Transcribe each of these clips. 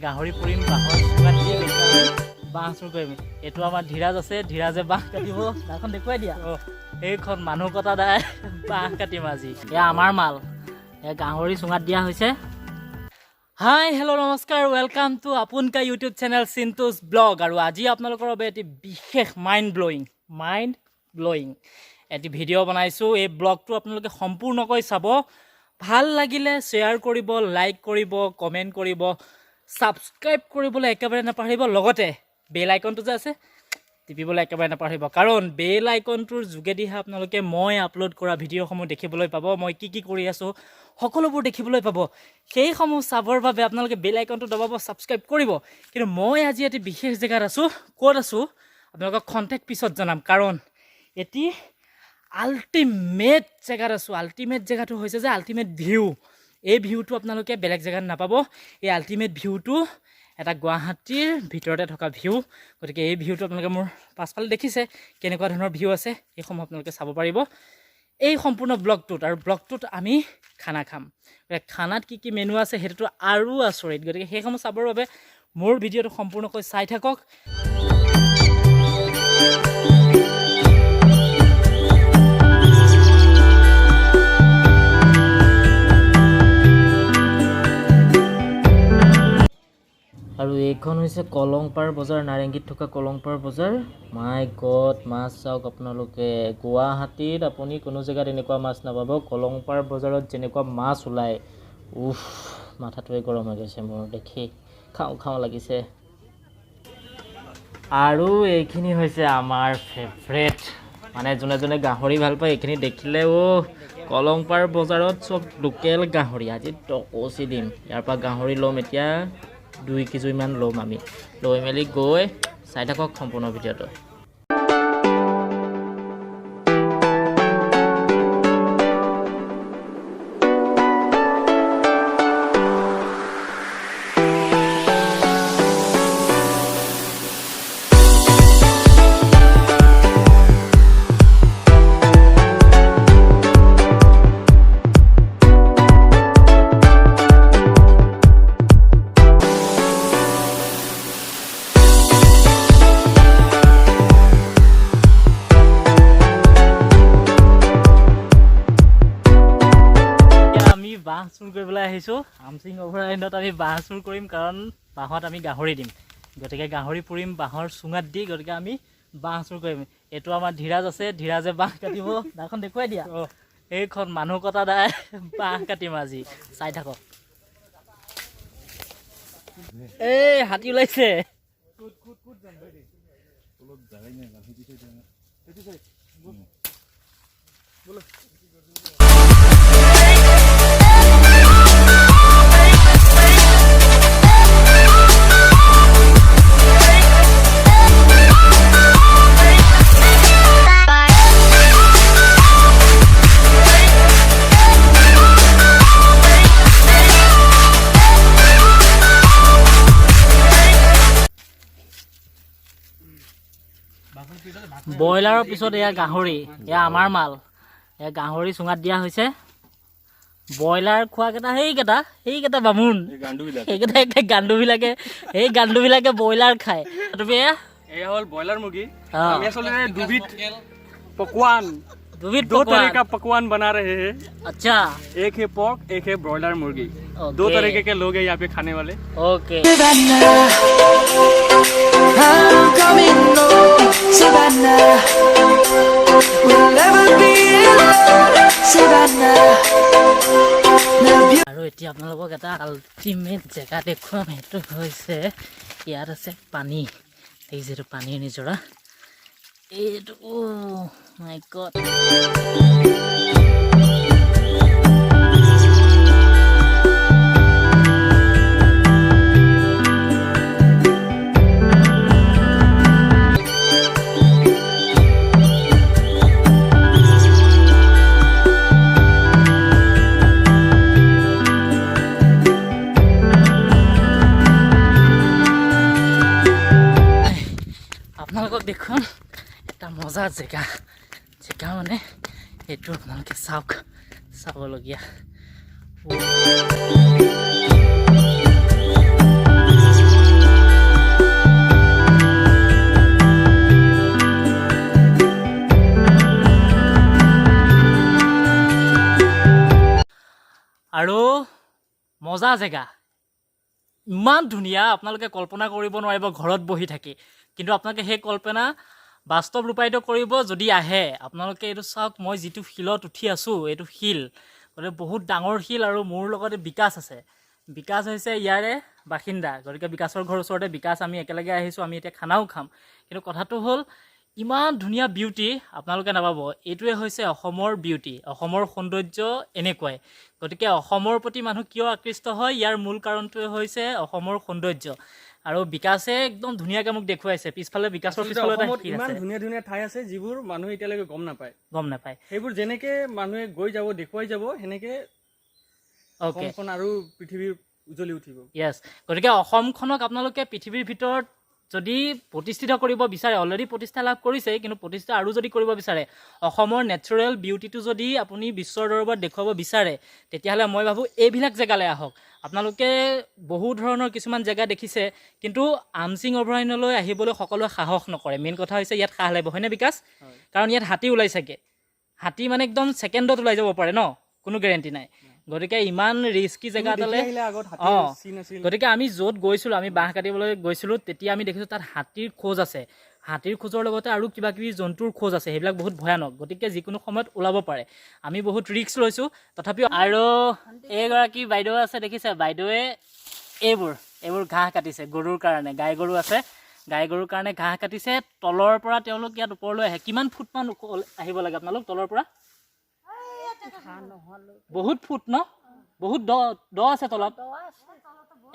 গাহৰি পুৰিম বাঁহৰ চুঙাত দি বাঁহ চুৰ কৰিম। এইটো আমাৰ ধীৰাজ আছে, ধীৰাজে বাঁহ কাটিব। এখন দেখুৱাই দিয়া। এইখন মানুহ কটা দাই বাঁহ কাটিম আজি। এয়া আমাৰ মাল, এয়া গাহৰি চুঙাত দিয়া হৈছে। হাই হেল্ল' নমস্কাৰ, ৱেলকাম টু আপোনকা ইউটিউব চেনেল চিন্তুছ ব্লগ। আৰু আজি আপোনালোকৰ বাবে এটি বিশেষ মাইণ্ড ব্লয়িং এটি ভিডিঅ' বনাইছোঁ। এই ব্লগটো আপোনালোকে সম্পূৰ্ণকৈ চাব। ভাল লাগিলে শ্বেয়াৰ কৰিব, লাইক কৰিব, কমেণ্ট কৰিব, ছাবস্ক্ৰাইব কৰিবলৈ একেবাৰে নাপাহৰিব। লগতে বেল আইকনটো যে আছে টিপিবলৈ একেবাৰে নাপাহৰিব, কাৰণ বেল আইকনটোৰ যোগেদিহে আপোনালোকে মই আপলোড কৰা ভিডিঅ'সমূহ দেখিবলৈ পাব। মই কি কৰি আছোঁ সকলোবোৰ দেখিবলৈ পাব। সেইসমূহ চাবৰ বাবে আপোনালোকে বেল আইকনটো দবাব, ছাবস্ক্ৰাইব কৰিব। কিন্তু মই আজি এটি বিশেষ জেগাত আছোঁ। ক'ত আছোঁ আপোনালোকক খন্তেক পিছত জনাম, কাৰণ এটি আল্টিমেট জেগাত আছোঁ। আল্টিমেট জেগাটো হৈছে যে আল্টিমেট ভিউ। এই ভিউটো আপোনালোকে বেলেগ জেগাত নাপাব। এই আল্টিমেট ভিউটো এটা গুৱাহাটীৰ ভিতৰতে থকা ভিউ। গতিকে এই ভিউটো আপোনালোকে মোৰ পাছফালে দেখিছে কেনেকুৱা ধৰণৰ ভিউ আছে, এইসমূহ আপোনালোকে চাব পাৰিব এই সম্পূৰ্ণ ব্লগটোত। আৰু ব্লগটোত আমি খানা খাম। খানাত কি মেনু আছে সেইটোতো আৰু আচৰিত। গতিকে সেইসমূহ চাবৰ বাবে মোৰ ভিডিঅ'টো সম্পূৰ্ণকৈ চাই থাকক। আৰু এইখন হৈছে কলংপাৰ বজাৰ, নাৰেংগীত থকা কলংপাৰ বজাৰ। মাই গড, মাছ চাওক আপোনালোকে। গুৱাহাটীত আপুনি কোনো জেগাত এনেকুৱা মাছ নাপাব। কলংপাৰ বজাৰত যেনেকুৱা মাছ ওলায়, উফ, মাথাটোৱে গৰম হৈ গৈছে মোৰ দেখি, খাওঁ লাগিছে। আৰু এইখিনি হৈছে আমাৰ ফেভৰেট, মানে যোনে গাহৰি ভাল পায় এইখিনি দেখিলে কলংপাৰ বজাৰত চব লোকেল গাহৰি। আজি টকচি দিম। ইয়াৰ পৰা গাহৰি ল'ম, এতিয়া 2 কেজিমান ল'ম। আমি লৈ মেলি গৈ চাই থাকক সম্পূৰ্ণ ভিডিঅ'টো। বাঁহ চুৰ কৰিবলৈ আহিছোঁ। আমচিং অভয়াৰণ্যত আমি বাঁহ চুৰ কৰিম, কাৰণ বাঁহত আমি গাহৰি দিম। গতিকে গাহৰি পুৰিম বাঁহৰ চুঙাত দি। গতিকে আমি বাঁহ চুৰ কৰিম। এইটো আমাৰ ধীৰাজ আছে, ধীৰাজে বাঁহ কাটিব। এখন দেখুৱাই দিয়া। এইখন মানুহ কটা দাই বাঁহ কাটিম আজি। চাই থাকক। এই হাতী ওলাইছে। ব্ৰইলাৰৰ পিছত এয়া গাহৰি, এয়া আমাৰ মাল। এয়া গাহৰি চুঙাত দিয়া হৈছে। ব্ৰইলাৰ খোৱাকেইটা সেইকেইটা বামুণ, সেইকেইটা গাণ্ডুবিলাকে, সেই গাণ্ডুবিলাকে ব্ৰইলাৰ খায়। তুমি এয়া হ'ল ব্ৰইলাৰ মুৰ্গী। আমি আচলতে দুবিধ दो तरह का पकवान बना रहे हैं। अच्छा, एक है पोर्क, एक है ब्रॉयलर मुर्गी। दो तरीके के लोग हैं यहाँ पे खाने वाले। ओके। আৰু এতিয়া আপোনালোকক এটা আল্টিমেট জেগা দেখুৱাম। সেইটো হৈছে ইয়াত আছে পানী। এই যিটো পানীৰ নিজৰা, এইটো মাই গড। আপোনালোকক দেখুৱাম এটা মজা জেগা মানে এইটো আপোনালোকে চাওক, চাবলগীয়া। মজা জেগা, ইমান ধুনীয়া আপোনালোকে কল্পনা কৰিব নোৱাৰিব ঘৰত বহি থাকি। কিন্তু আপোনালোকে সেই কল্পনা বাস্তৱ ৰূপায়িত কৰিব যদি আহে। আপোনালোকে এইটো চাওক, মই যিটো শিলত উঠি আছোঁ এইটো শিল, গতিকে বহুত ডাঙৰ শিল আৰু মোৰ লগতে বিকাশ আছে। বিকাশ হৈছে ইয়াৰে বাসিন্দা, গতিকে বিকাশৰ ঘৰৰ ওচৰতে বিকাশ, আমি একেলগে আহিছোঁ, আমি এতিয়া খানাও খাম। কিন্তু কথাটো হ'ল ইমান ধুনীয়া বিউটি আপোনালোকে নাপাব। এইটোৱে হৈছে অসমৰ বিউটি, অসমৰ সৌন্দৰ্য এনেকুৱাই। গতিকে অসমৰ প্ৰতি মানুহ কিয় আকৃষ্ট হয়, ইয়াৰ মূল কাৰণটোৱে হৈছে অসমৰ সৌন্দৰ্য। আৰু বিকাশে একদম ধুনীয়াকৈ মোক দেখুৱাইছে। পিছফালে বিকাশৰ পিছফালে এটা শিল ইমান আছে, ধুনীয়া ধুনীয়া ঠাই আছে যিবোৰ মানুহে এতিয়ালৈকে গম নাপায়। সেইবোৰ যেনেকে মানুহে গৈ যাব, দেখুৱাই যাব, সেনেকে অসমখন আৰু পৃথিৱীৰ উজ্বলি উঠিব। য়েছ, গতিকে অসমখনক আপোনালোকে পৃথিৱীৰ ভিতৰত যদি প্ৰতিষ্ঠিত কৰিব বিচাৰে, অলৰেডি প্ৰতিষ্ঠা লাভ কৰিছে, কিন্তু প্ৰতিষ্ঠা আৰু যদি কৰিব বিচাৰে, অসমৰ নেচাৰেল বিউটিটো যদি আপুনি বিশ্বৰ দৰবাৰত দেখুৱাব বিচাৰে, তেতিয়াহ'লে মই ভাবোঁ এইবিলাক জেগালৈ আহক। আপোনালোকে বহু ধৰণৰ কিছুমান জেগা দেখিছে, কিন্তু আমচিং অভয়াৰণ্যলৈ আহিবলৈ সকলোৱে সাহস নকৰে। মেইন কথা হৈছে ইয়াত সাহ লাগিব, হয়নে বিকাশ? কাৰণ ইয়াত হাতী ওলাইছেগৈ। হাতী মানে একদম ছেকেণ্ডত ওলাই যাব পাৰে ন, কোনো গেৰেণ্টি নাই। গতিকে ইমান ৰিস্কি জেগা এটালৈ গতিকে আমি য'ত গৈছিলোঁ, আমি বাঁহ কাটিবলৈ গৈছিলোঁ, তেতিয়া আমি দেখিছোঁ তাত হাতীৰ খোজ আছে। হাতীৰ খোজৰ লগতে আৰু কিবা কিবি জন্তুৰ খোজ আছে, সেইবিলাক বহুত ভয়ানক। গতিকে যিকোনো সময়ত ওলাব পাৰে। আমি বহুত ৰিস্ক লৈছোঁ তথাপিও। আৰু এইগৰাকী বাইদেউ আছে, দেখিছে? বাইদেৱে এইবোৰ ঘাঁহ কাটিছে গৰুৰ কাৰণে। গাই গৰু আছে, গাই গৰুৰ কাৰণে ঘাঁহ কাটিছে। তলৰ পৰা তেওঁলোক ইয়াত ওপৰলৈ আহে। কিমান ফুটমান আহিব লাগে আপোনালোক তলৰ পৰা? বহুত ফুট ন? বহুত দ আছে তলত,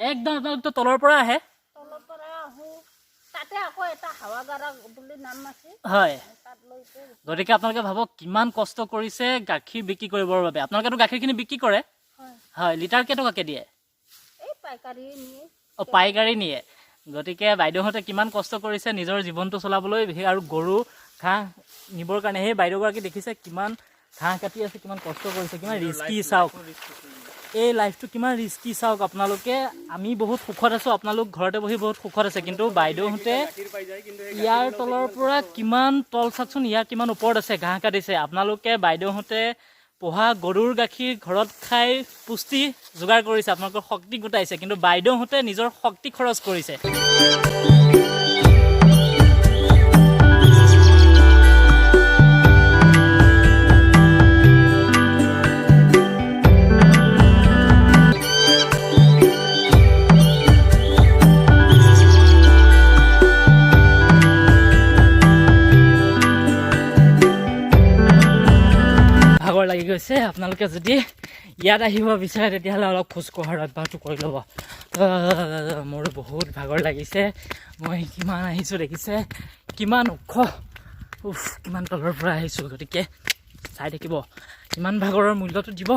একদম আপোনালোকতো তলৰ পৰা আহে। হয়, গতিকে আপোনালোকে ভাবক কিমান কষ্ট কৰিছে গাখীৰ বিক্ৰী কৰিবৰ বাবে। আপোনালোকেতো গাখীৰখিনি বিক্ৰী কৰে? হয়, লিটাৰ কেইটকাকৈ দিয়ে? পাইকাৰী নিয়ে। গতিকে বাইদেউহঁতে কিমান কষ্ট কৰিছে নিজৰ জীৱনটো চলাবলৈ আৰু গৰু ঘাঁহ নিবৰ কাৰণে। সেই বাইদেউগৰাকী দেখিছে কিমান ঘাঁহ কাটি আছে, কিমান কষ্ট কৰিছে, কিমান ৰিস্কি। চাওক এই লাইফটো কিমান ৰিস্কি চাওক আপোনালোকে। আমি বহুত সুখত আছোঁ, আপোনালোক ঘৰতে বহি বহুত সুখত আছে, কিন্তু বাইদেউহঁতে ইয়াৰ তলৰ পৰা কিমান তল চাওকচোন, ইয়াৰ কিমান ওপৰত আছে, ঘাঁহ কাটিছে। আপোনালোকে বাইদেউহঁতে পোহা গৰুৰ গাখীৰ ঘৰত খাই পুষ্টি যোগাৰ কৰিছে, আপোনালোকৰ শক্তি গোটাইছে, কিন্তু বাইদেউহঁতে নিজৰ শক্তি খৰচ কৰিছে। ভাগৰ লাগি গৈছে। আপোনালোকে যদি ইয়াত আহিব বিচাৰে তেতিয়াহ'লে অলপ খোজকঢ়াৰ অভ্যাসটো কৰি ল'ব। মোৰ বহুত ভাগৰ লাগিছে। মই কিমান আহিছোঁ দেখিছে, কিমান ওখ, কিমান তলৰ পৰা আহিছোঁ। গতিকে চাই থাকিব, কিমান ভাগৰৰ মূল্যটো দিব।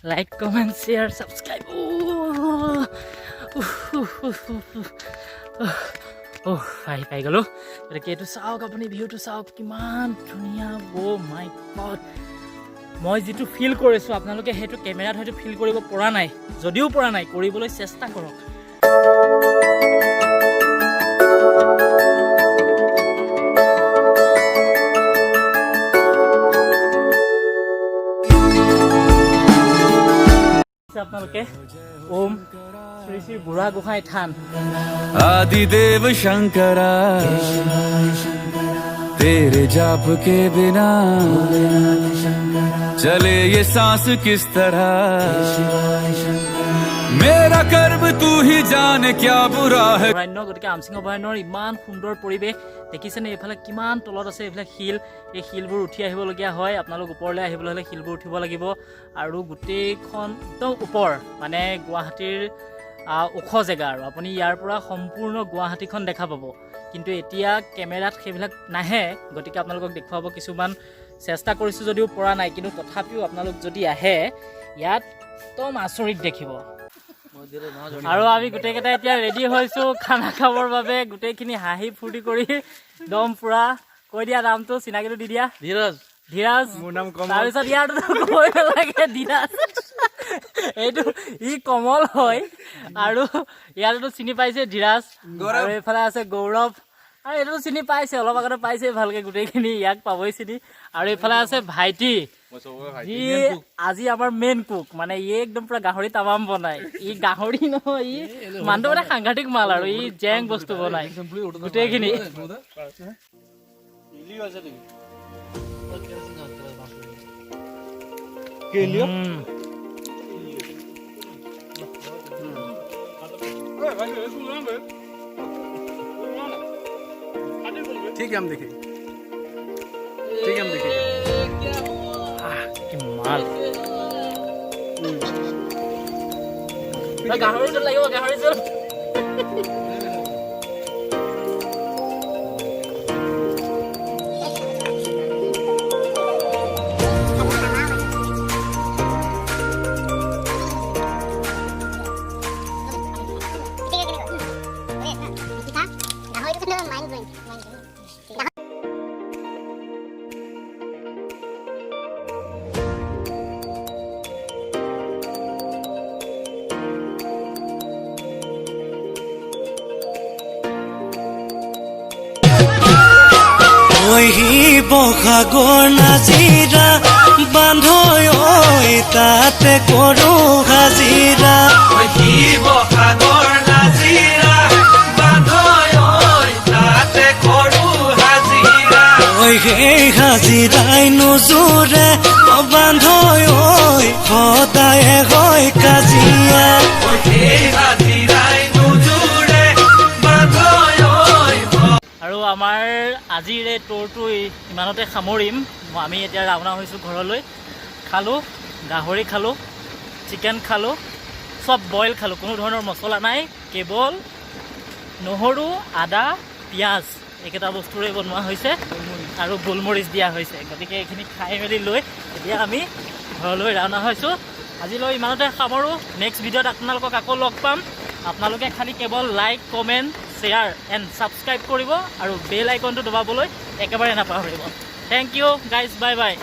Like, comment, share, subscribe. পাই গ'লোঁ। গতিকে এইটো চাওক, আপুনি ভিউটো চাওক কিমান ধুনীয়া। মাই গড, মই যিটো ফিল কৰিছোঁ আপোনালোকে সেইটো কেমেৰাত হয়তো ফিল কৰিব পৰা নাই। যদিও পৰা নাই, কৰিবলৈ চেষ্টা কৰক। আপোনালোকে ওম শ্ৰী শ্ৰী বুঢ়া গোঁসাই থান, आदिदेव शंकरा तेरे जाप के बिना चले ये सांस किस तरह, मेरा कर्म तू ही जाने क्या बुरा है। অভয়াৰণ্য, গতিকে আমচিং অভয়াৰণ্যৰ ইমান সুন্দৰ পৰিৱেশ দেখিছেনে? এইফালে কিমান তলত আছে এইবিলাক শিল। এই শিলবোৰ উঠি আহিবলগীয়া হয়। আপোনালোক ওপৰলৈ আহিবলৈ হ'লে শিলবোৰ উঠিব লাগিব। আৰু গোটেইখন একদম ওপৰ, মানে গুৱাহাটীৰ ওখ জেগা। আৰু আপুনি ইয়াৰ পৰা সম্পূৰ্ণ গুৱাহাটীখন দেখা পাব। কিন্তু এতিয়া কেমেৰাত সেইবিলাক নাহে, গতিকে আপোনালোকক দেখুৱাব কিছুমান চেষ্টা কৰিছোঁ যদিও পৰা নাই। কিন্তু তথাপিও আপোনালোক যদি আহে ইয়াত একদম আচৰিত দেখিব। আৰু আমি গোটেইকেইটা এতিয়া ৰেডি হৈছোঁ খানা খাবৰ বাবে। গোটেইখিনি হাঁহি ফূৰ্তি কৰি একদম পুৰা। কৈ দিয়া নামটো, চিনাকিটো দি দিয়া। ধীৰাজ। তাৰপিছত ইয়াৰটো কৈ নালাগে, ধীৰাজ। এইটো ই কমল হয়, আৰু ইয়াতো চিনি পাইছে ধীৰাজ। আৰু এইফালে আছে গৌৰৱ। আৰু এইটো চিনি পাইছে, অলপ আগতে পাইছে ভালকে গোটেইখিনি, ইয়াক পাবই চিনি। আৰু এইফালে আছে ভাইটি, যি আজি আমাৰ মেইন কুক, মানে ই একদম পুৰা গাহৰি তামাম বনাই। ই গাহৰি নহয়, ই মানুহটো মানে সাংঘাতিক মাল, আৰু ই জেং বস্তু বনাই গোটেইখিনি। ठीक है हम देखेंगे, ठीक है हम देखेंगे। কি মাল গাহৰিটো লাগিব, গাহৰিটো বহাগৰ নাজিৰা বান্ধৈ ঐ তাতে কৰো হাজিৰা বহাগৰ নাজিৰা বান্ধৈ ঐ তাতে কৰো হাজিৰা ঐ সেই হাজিৰাই নোজোৰে বান্ধৈ ঐ সদায়ে হয় কাজিয়া সেই হাজিৰাই নোজোৰে বান্ধৈ ঐ। আৰু আমাৰ আজিৰ এই টুৰটো ইমানতে সামৰিম। আমি এতিয়া ৰাওনা হৈছোঁ ঘৰলৈ। খালোঁ গাহৰি, খালোঁ চিকেন, খালোঁ চব বইল খালোঁ, কোনো ধৰণৰ মছলা নাই, কেৱল নহৰু, আদা, পিঁয়াজ এইকেইটা বস্তুৰে বনোৱা হৈছে আৰু গোলমৰিচ দিয়া হৈছে। গতিকে এইখিনি খাই মেলি লৈ এতিয়া আমি ঘৰলৈ ৰাওনা হৈছোঁ। আজিলৈ ইমানতে সামৰোঁ। নেক্সট ভিডিঅ'ত আপোনালোকক আকৌ লগ পাম। আপোনালোকে খালি কেৱল like, comment, share and subscribe কৰিব আৰু বেল আইকনটো দবাবলৈ একেবাৰে নাপাহৰিব। Thank you guys, bye by.